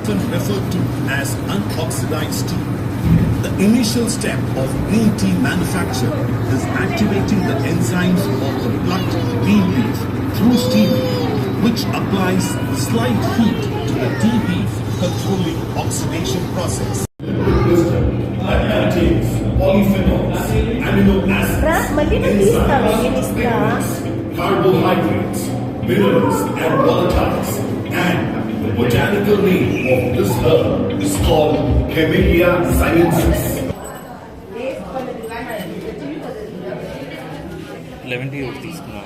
often referred to as unoxidized tea. The initial step of green tea manufacture is activating the enzymes of the plucked green leaf through steaming, which applies slight heat to the tea leaf, controlling oxidation process. That contains polyphenols, amino acids, enzymes, vitamins, carbohydrates, minerals, and volatiles. And the botanical name of this herb is called Camellia sinensis. 11 tea ఒకటి తీసుకున్నా.